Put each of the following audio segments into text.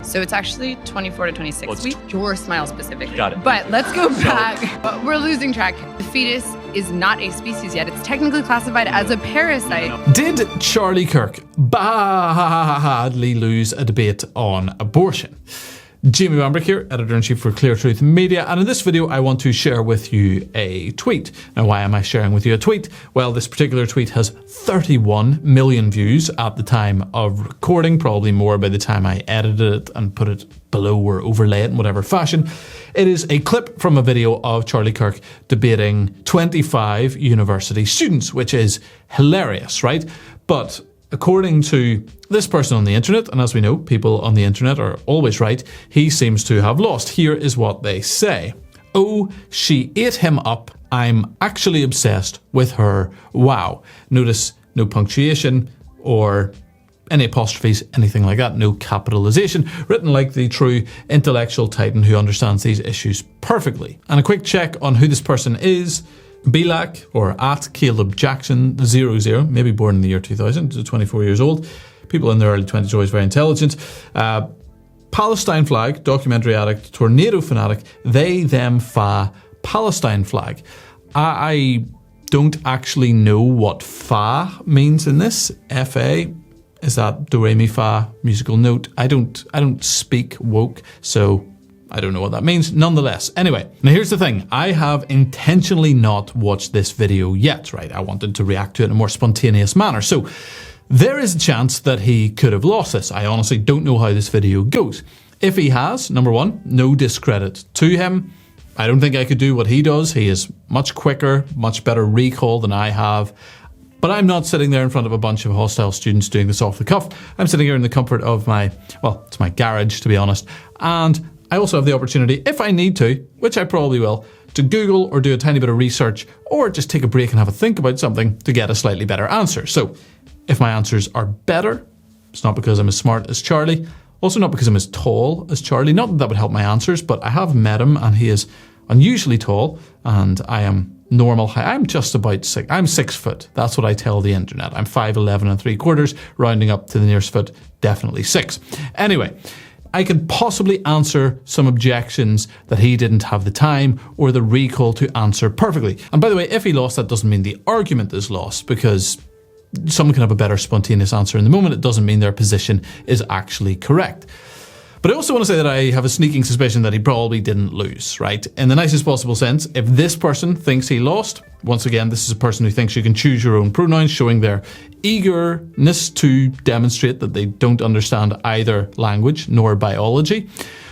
So it's actually 24 to 26 weeks. Your smile specifically. Got it. But let's go back. We're losing track. The fetus is not a species yet. It's technically classified as a parasite. Did Charlie Kirk badly lose a debate on abortion? Jamie Bambrick here, Editor-in-Chief for Clear Truth Media, and in this video I want to share with you a tweet. Now, why am I sharing with you a tweet? Well, this particular tweet has 31 million views at the time of recording, probably more by the time I edited it and put it below or overlay it in whatever fashion. It is a clip from a video of Charlie Kirk debating 25 university students, which is hilarious, right? But according to this person on the internet, and as we know, people on the internet are always right, he seems to have lost. Here is what they say. Oh, she ate him up. I'm actually obsessed with her. Wow. Notice no punctuation or any apostrophes, anything like that. No capitalization. Written like the true intellectual titan who understands these issues perfectly. And a quick check on who this person is. Belak, or at Caleb Jackson 00, maybe born in the year 2000, 24 years old. People in their early 20s are always very intelligent. Palestine flag, documentary addict, tornado fanatic, they, them, fa, Palestine flag. I don't actually know what fa means in this. F-A, is that do, re, mi, fa, musical note? I don't speak woke, so I don't know what that means. Nonetheless, anyway, now here's the thing. I have intentionally not watched this video yet, right? I wanted to react to it in a more spontaneous manner. So there is a chance that he could have lost this. I honestly don't know how this video goes. If he has, number one, no discredit to him. I don't think I could do what he does. He is much quicker, much better recall than I have. But I'm not sitting there in front of a bunch of hostile students doing this off the cuff. I'm sitting here in the comfort of it's my garage, to be honest. And I also have the opportunity, if I need to, which I probably will, to Google or do a tiny bit of research or just take a break and have a think about something to get a slightly better answer. So if my answers are better, it's not because I'm as smart as Charlie, also not because I'm as tall as Charlie. Not that that would help my answers, but I have met him and he is unusually tall and I am normal height. I'm just about I'm 6 foot. That's what I tell the internet. I'm 5'11 3/4, rounding up to the nearest foot, definitely 6. Anyway, I can possibly answer some objections that he didn't have the time or the recall to answer perfectly. And by the way, if he lost, that doesn't mean the argument is lost, because someone can have a better spontaneous answer in the moment. It doesn't mean their position is actually correct. But I also want to say that I have a sneaking suspicion that he probably didn't lose, right? In the nicest possible sense, if this person thinks he lost, once again, this is a person who thinks you can choose your own pronouns, showing their eagerness to demonstrate that they don't understand either language nor biology.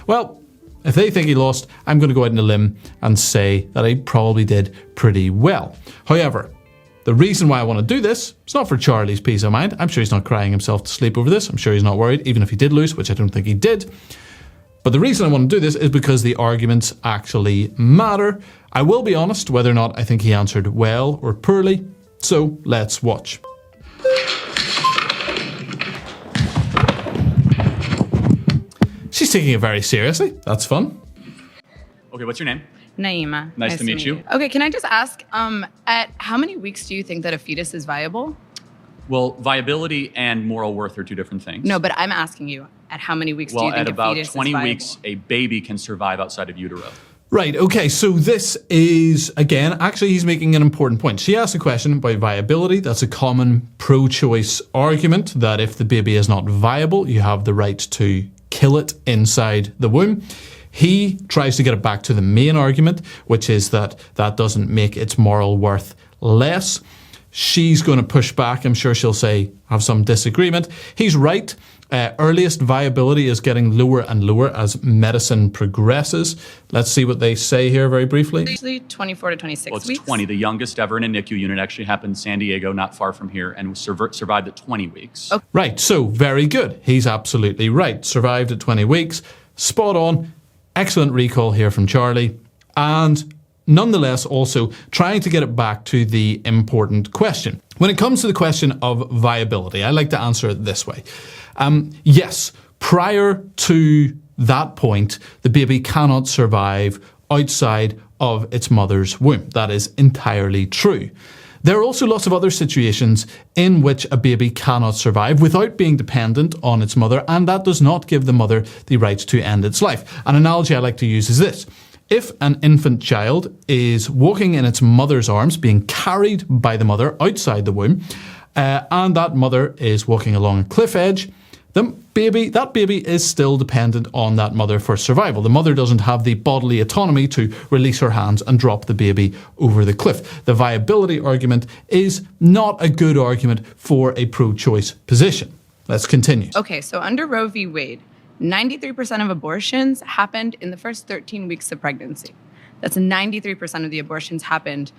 Well, if they think he lost, I'm going to go out on a limb and say that he probably did pretty well. However, the reason why I want to do this, it's not for Charlie's peace of mind. I'm sure he's not crying himself to sleep over this. I'm sure he's not worried, even if he did lose, which I don't think he did. But the reason I want to do this is because the arguments actually matter. I will be honest whether or not I think he answered well or poorly. So let's watch. She's taking it very seriously. That's fun. Okay, what's your name? Naima. Nice to meet you. Okay, can I just ask, at how many weeks do you think that a fetus is viable? Well, viability and moral worth are two different things. No, but I'm asking you, at how many weeks do you think a fetus is viable? Well, at about 20 weeks, a baby can survive outside of utero. Right, okay, so this is, again, actually he's making an important point. She asked a question about viability. That's a common pro-choice argument, that if the baby is not viable, you have the right to kill it inside the womb. He tries to get it back to the main argument, which is that that doesn't make its moral worth less. She's going to push back. I'm sure she'll say, have some disagreement. He's right. Earliest viability is getting lower and lower as medicine progresses. Let's see what they say here very briefly. Usually 24 to 26 weeks. Well, it's 20. The youngest ever in a NICU unit actually happened in San Diego, not far from here, and survived at 20 weeks. Okay. Right, so very good. He's absolutely right. Survived at 20 weeks. Spot on. Excellent recall here from Charlie. And nonetheless, also trying to get it back to the important question. When it comes to the question of viability, I like to answer it this way. Yes, prior to that point, the baby cannot survive outside of its mother's womb. That is entirely true. There are also lots of other situations in which a baby cannot survive without being dependent on its mother, and that does not give the mother the right to end its life. An analogy I like to use is this. If an infant child is walking in its mother's arms, being carried by the mother outside the womb, and that mother is walking along a cliff edge, that baby is still dependent on that mother for survival. The mother doesn't have the bodily autonomy to release her hands and drop the baby over the cliff. The viability argument is not a good argument for a pro-choice position. Let's continue. Okay, so under Roe v. Wade, 93% of abortions happened in the first 13 weeks of pregnancy. That's 93% of the abortions happened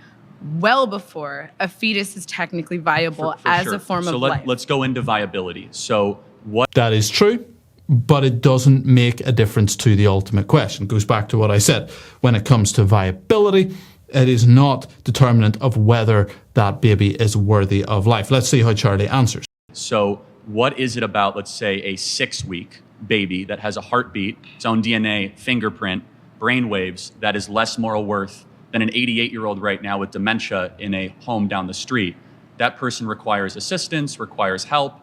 well before a fetus is technically viable as sure. a form so of life. Let's go into viability. So what? That is true, but it doesn't make a difference to the ultimate question. It goes back to what I said. When it comes to viability, it is not determinant of whether that baby is worthy of life. Let's see how Charlie answers. So what is it about, let's say, a 6-week baby that has a heartbeat, its own DNA, fingerprint, brainwaves, that is less moral worth than an 88-year-old right now with dementia in a home down the street? That person requires assistance, requires help.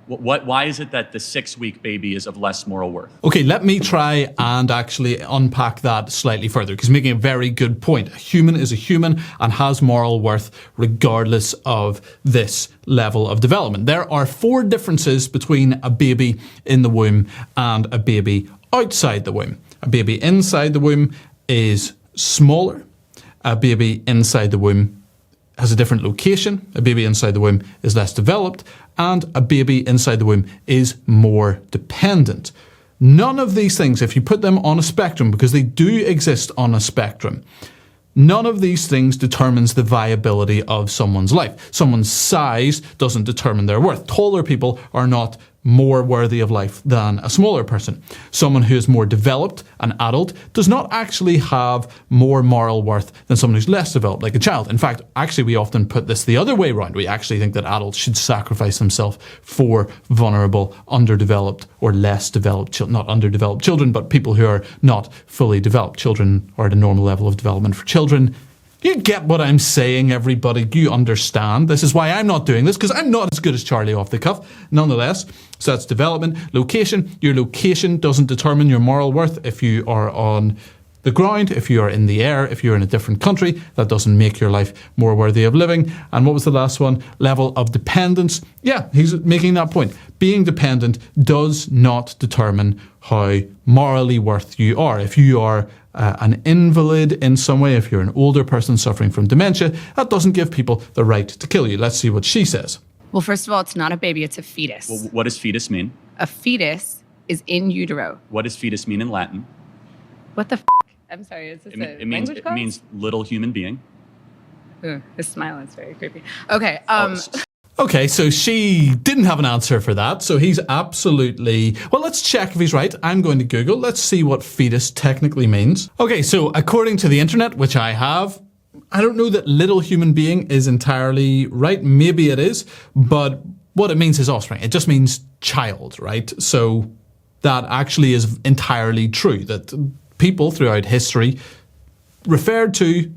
Why is it that the 6-week baby is of less moral worth? Okay, let me try and actually unpack that slightly further, because he's making a very good point. A human is a human and has moral worth regardless of this level of development. There are 4 differences between a baby in the womb and a baby outside the womb. A baby inside the womb is smaller. A baby inside the womb has a different location. A baby inside the womb is less developed, and a baby inside the womb is more dependent. None of these things, if you put them on a spectrum, because they do exist on a spectrum, none of these things determines the viability of someone's life. Someone's size doesn't determine their worth. Taller people are not more worthy of life than a smaller person. Someone who is more developed, an adult, does not actually have more moral worth than someone who's less developed, like a child. In fact, actually, we often put this the other way around. We actually think that adults should sacrifice themselves for vulnerable, underdeveloped, or less developed, not underdeveloped children, but people who are not fully developed. Children are at a normal level of development for children. You get what I'm saying, everybody. You understand. This is why I'm not doing this, because I'm not as good as Charlie off the cuff. Nonetheless, so that's development. Location. Your location doesn't determine your moral worth. If you are on the ground, if you are in the air, if you're in a different country, that doesn't make your life more worthy of living. And what was the last one? Level of dependence. Yeah, he's making that point. Being dependent does not determine how morally worth you are. If you are an invalid in some way, if you're an older person suffering from dementia, that doesn't give people the right to kill you. Let's see what she says. Well, first of all, it's not a baby, it's a fetus. Well, what does fetus mean? A fetus is in utero. What does fetus mean in Latin? What the f***? I'm sorry, is this language class? It means little human being. Ooh, his smile is very creepy. Okay, Okay, so she didn't have an answer for that, so he's absolutely... Well, let's check if he's right. I'm going to Google. Let's see what fetus technically means. Okay, so according to the internet, which I have, I don't know that little human being is entirely right. Maybe it is, but what it means is offspring. It just means child, right? So that actually is entirely true, that people throughout history referred to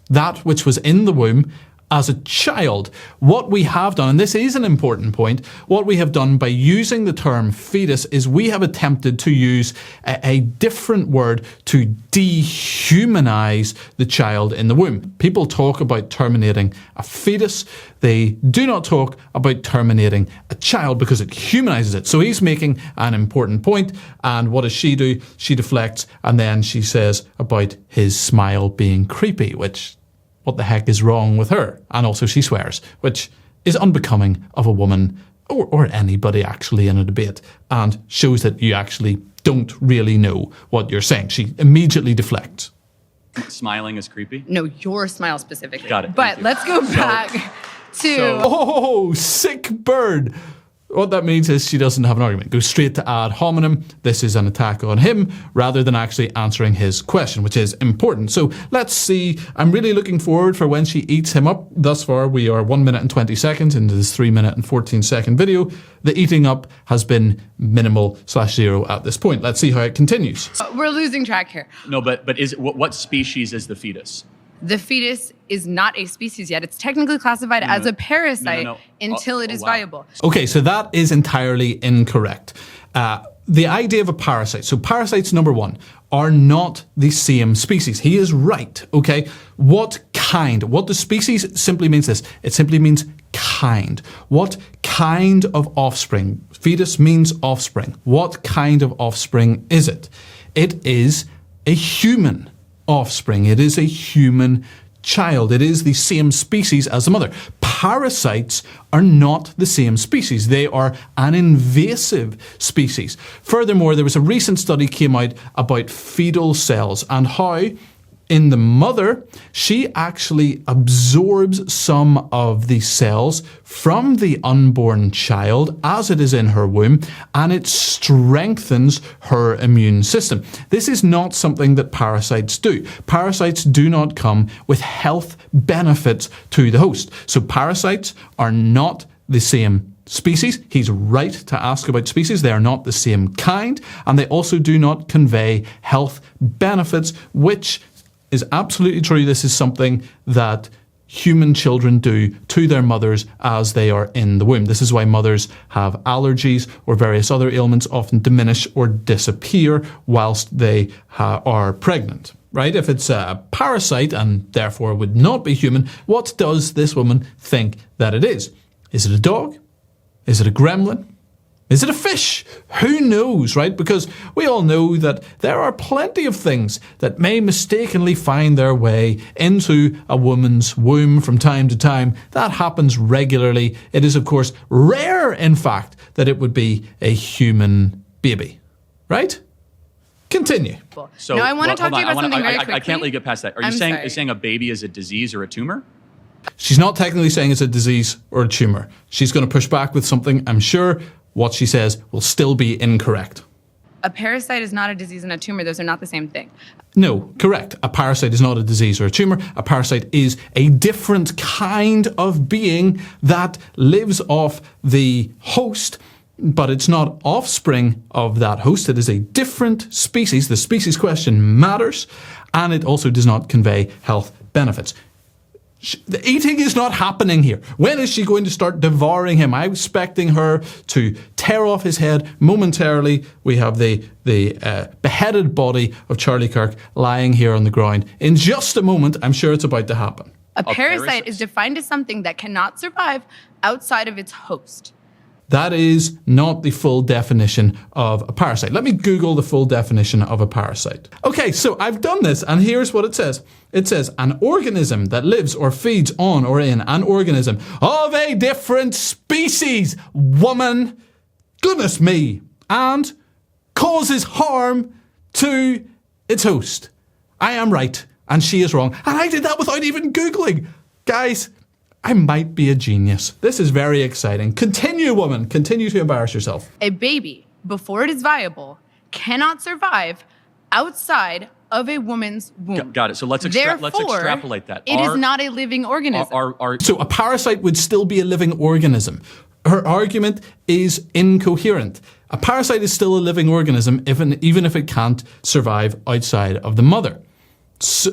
that which was in the womb as a child. What we have done, and this is an important point, what we have done by using the term fetus is we have attempted to use a different word to dehumanize the child in the womb. People talk about terminating a fetus. They do not talk about terminating a child because it humanizes it. So he's making an important point, and what does she do? She deflects, and then she says about his smile being creepy, which... what the heck is wrong with her? And also she swears, which is unbecoming of a woman or anybody actually in a debate, and shows that you actually don't really know what you're saying. She immediately deflects. Smiling is creepy? no, your smile specifically. Got it. But let's go back to... Oh, sick bird. What that means is she doesn't have an argument. Goes straight to ad hominem. This is an attack on him rather than actually answering his question, which is important. So let's see. I'm really looking forward for when she eats him up. Thus far, we are 1 minute and 20 seconds into this 3 minute and 14 second video. The eating up has been minimal/0 at this point. Let's see how it continues. We're losing track here. No, but what species is the fetus? The fetus is not a species yet. It's technically classified as a parasite until it is viable. Okay, so that is entirely incorrect. The idea of a parasite, so parasites, number one, are not the same species. He is right, okay? What kind? What the species simply means this. It simply means kind. What kind of offspring? Fetus means offspring. What kind of offspring is it? It is a human offspring. It is a human child. It is the same species as the mother. Parasites are not the same species. They are an invasive species. Furthermore, there was a recent study came out about fetal cells and how in the mother, she actually absorbs some of the cells from the unborn child as it is in her womb, and it strengthens her immune system. This is not something that parasites do. Parasites do not come with health benefits to the host. So parasites are not the same species. He's right to ask about species. They are not the same kind, and they also do not convey health benefits, which is absolutely true. This is something that human children do to their mothers as they are in the womb. This is why mothers have allergies or various other ailments often diminish or disappear whilst they are pregnant. Right? If it's a parasite and therefore would not be human, what does this woman think that it is? Is it a dog? Is it a gremlin? Is it a fish? Who knows, right? Because we all know that there are plenty of things that may mistakenly find their way into a woman's womb from time to time. That happens regularly. It is, of course, rare, in fact, that it would be a human baby, right? Continue. So, now I want to talk to you about something very quickly. I can't let you get past that. Are you saying a baby is a disease or a tumor? She's not technically saying it's a disease or a tumor. She's going to push back with something, I'm sure. What she says will still be incorrect. A parasite is not a disease and a tumor. Those are not the same thing. No, correct. A parasite is not a disease or a tumor. A parasite is a different kind of being that lives off the host, but it's not offspring of that host. It is a different species. The species question matters, and it also does not convey health benefits. The eating is not happening here. When is she going to start devouring him? I'm expecting her to tear off his head momentarily. We have the beheaded body of Charlie Kirk lying here on the ground. In just a moment, I'm sure it's about to happen. A parasite is defined as something that cannot survive outside of its host. That is not the full definition of a parasite. Let me Google the full definition of a parasite. Okay, so I've done this, and here's what it says. It says, an organism that lives or feeds on or in an organism of a different species, woman, goodness me, and causes harm to its host. I am right, and she is wrong. And I did that without even Googling. Guys, I might be a genius. This is very exciting. Continue, woman. Continue to embarrass yourself. A baby, before it is viable, cannot survive outside of a woman's womb. Got it. So let's extrapolate that. It is not a living organism. So a parasite would still be a living organism. Her argument is incoherent. A parasite is still a living organism even if it can't survive outside of the mother,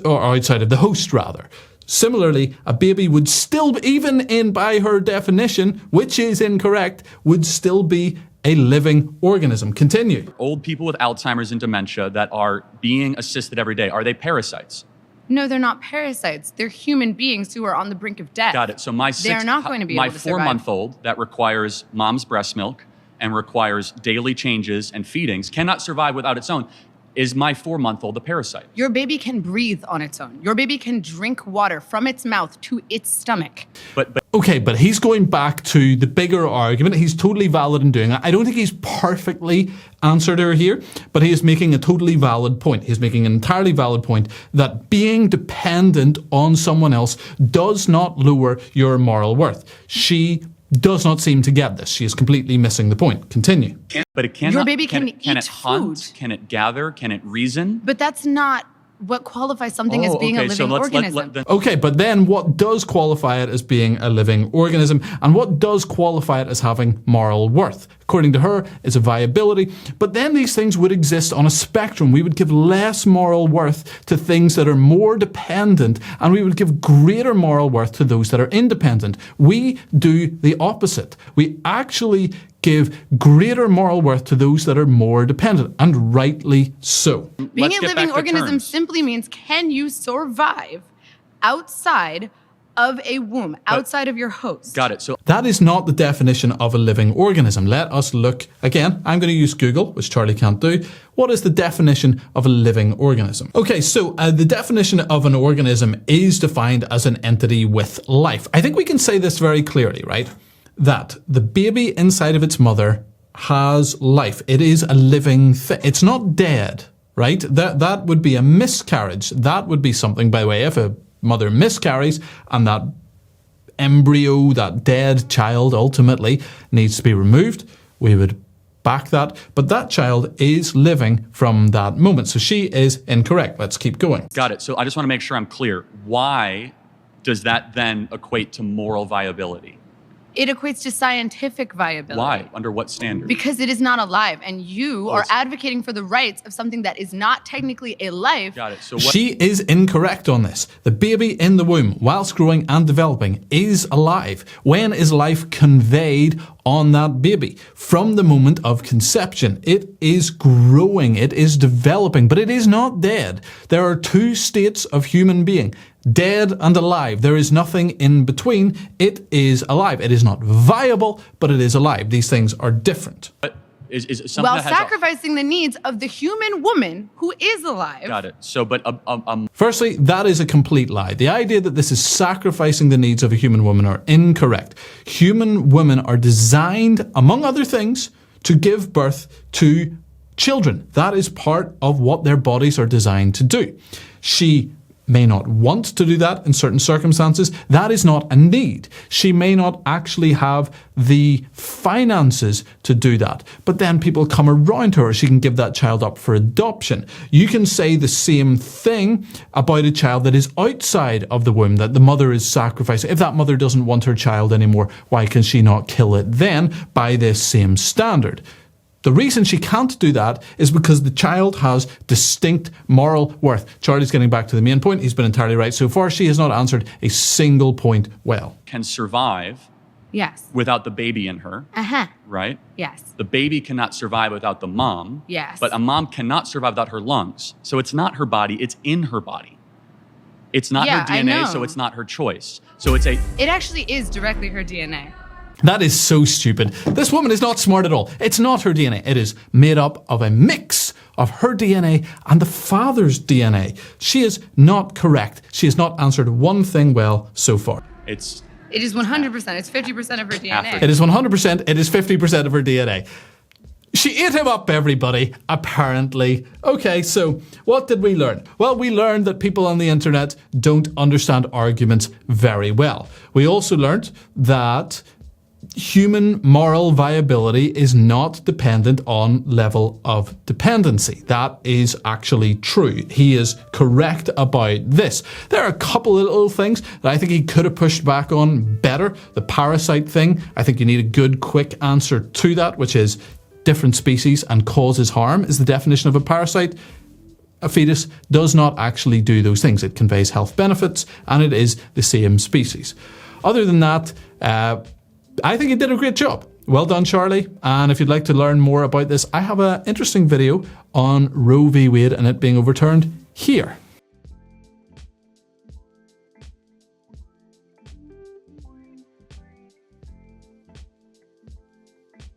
or outside of the host, rather. Similarly, a baby would still, even by her definition, which is incorrect, would still be a living organism. Continue. Old people with Alzheimer's and dementia that are being assisted every day, are they parasites? No, they're not parasites. They're human beings who are on the brink of death. Got it. So they're not going to be able to survive. My 4-month-old that requires mom's breast milk and requires daily changes and feedings cannot survive without its own. Is my 4-month-old a parasite? Your baby can breathe on its own. Your baby can drink water from its mouth to its stomach. Okay, but he's going back to the bigger argument. He's totally valid in doing that. I don't think he's perfectly answered her here, but he is making a totally valid point. He's making an entirely valid point that being dependent on someone else does not lower your moral worth. She does not seem to get this. She is completely missing the point. Continue. But it cannot. Your baby can it eat hunt? food. Can it gather? Can it reason? But that's not what qualifies something as being a living organism. Okay, but then what does qualify it as being a living organism, and what does qualify it as having moral worth? According to her, it's a viability, but then these things would exist on a spectrum. We would give less moral worth to things that are more dependent, and we would give greater moral worth to those that are independent. We do the opposite. We actually give greater moral worth to those that are more dependent, and rightly so. Being a living organism simply means, can you survive outside of a womb, outside of your host? Got it. So that is not the definition of a living organism. Let us look again. I'm going to use Google, which Charlie can't do. What is the definition of a living organism? Okay, so the definition of an organism is defined as an entity with life. I think we can say this very clearly, right? That the baby inside of its mother has life. It is a living thing. It's not dead, right? That would be a miscarriage. That would be something, by the way, if a mother miscarries and that embryo, that dead child ultimately needs to be removed, we would back that. But that child is living from that moment. So she is incorrect. Let's keep going. Got it. So I just want to make sure I'm clear. Why does that then equate to moral viability? It equates to scientific viability. Why? Under what standard? Because it is not alive, and you are advocating for the rights of something that is not technically a life. Got it. So she is incorrect on this. The baby in the womb, whilst growing and developing, is alive. When is life conveyed on that baby? From the moment of conception. It is growing, it is developing, but it is not dead. There are two states of human being. Dead and alive. There is nothing in between. It is alive. It is not viable, but it is alive. These things are different. But is something while that sacrificing the needs of the human woman who is alive. Got it. So, but firstly, that is a complete lie. The idea that this is sacrificing the needs of a human woman are incorrect. Human women are designed, among other things, to give birth to children. That is part of what their bodies are designed to do. She may not want to do that in certain circumstances. That is not a need. She may not actually have the finances to do that. But then people come around to her. She can give that child up for adoption. You can say the same thing about a child that is outside of the womb, that the mother is sacrificing. If that mother doesn't want her child anymore, why can she not kill it then by this same standard? The reason she can't do that is because the child has distinct moral worth. Charlie's getting back to the main point. He's been entirely right so far. She has not answered a single point well. Can survive without the baby in her. Right? Yes. The baby cannot survive without the mom. Yes. But a mom cannot survive without her lungs. So it's not her body, it's in her body. It's not her DNA, so it's not her choice. So it actually is directly her DNA. That is so stupid. This woman is not smart at all. It's not her DNA. It is made up of a mix of her DNA and the father's DNA. She is not correct. She has not answered one thing well so far. It is 100%. It's 50% of her DNA. It is 100%. It is 50% of her DNA. She ate him up, everybody, apparently. Okay, so what did we learn? Well, we learned that people on the internet don't understand arguments very well. We also learned that human moral viability is not dependent on level of dependency. That is actually true. He is correct about this. There are a couple of little things that I think he could have pushed back on better. The parasite thing, I think you need a good, quick answer to that, which is different species and causes harm is the definition of a parasite. A fetus does not actually do those things. It conveys health benefits and it is the same species. Other than that, I think he did a great job. Well done, Charlie. And if you'd like to learn more about this, I have an interesting video on Roe v. Wade and it being overturned here.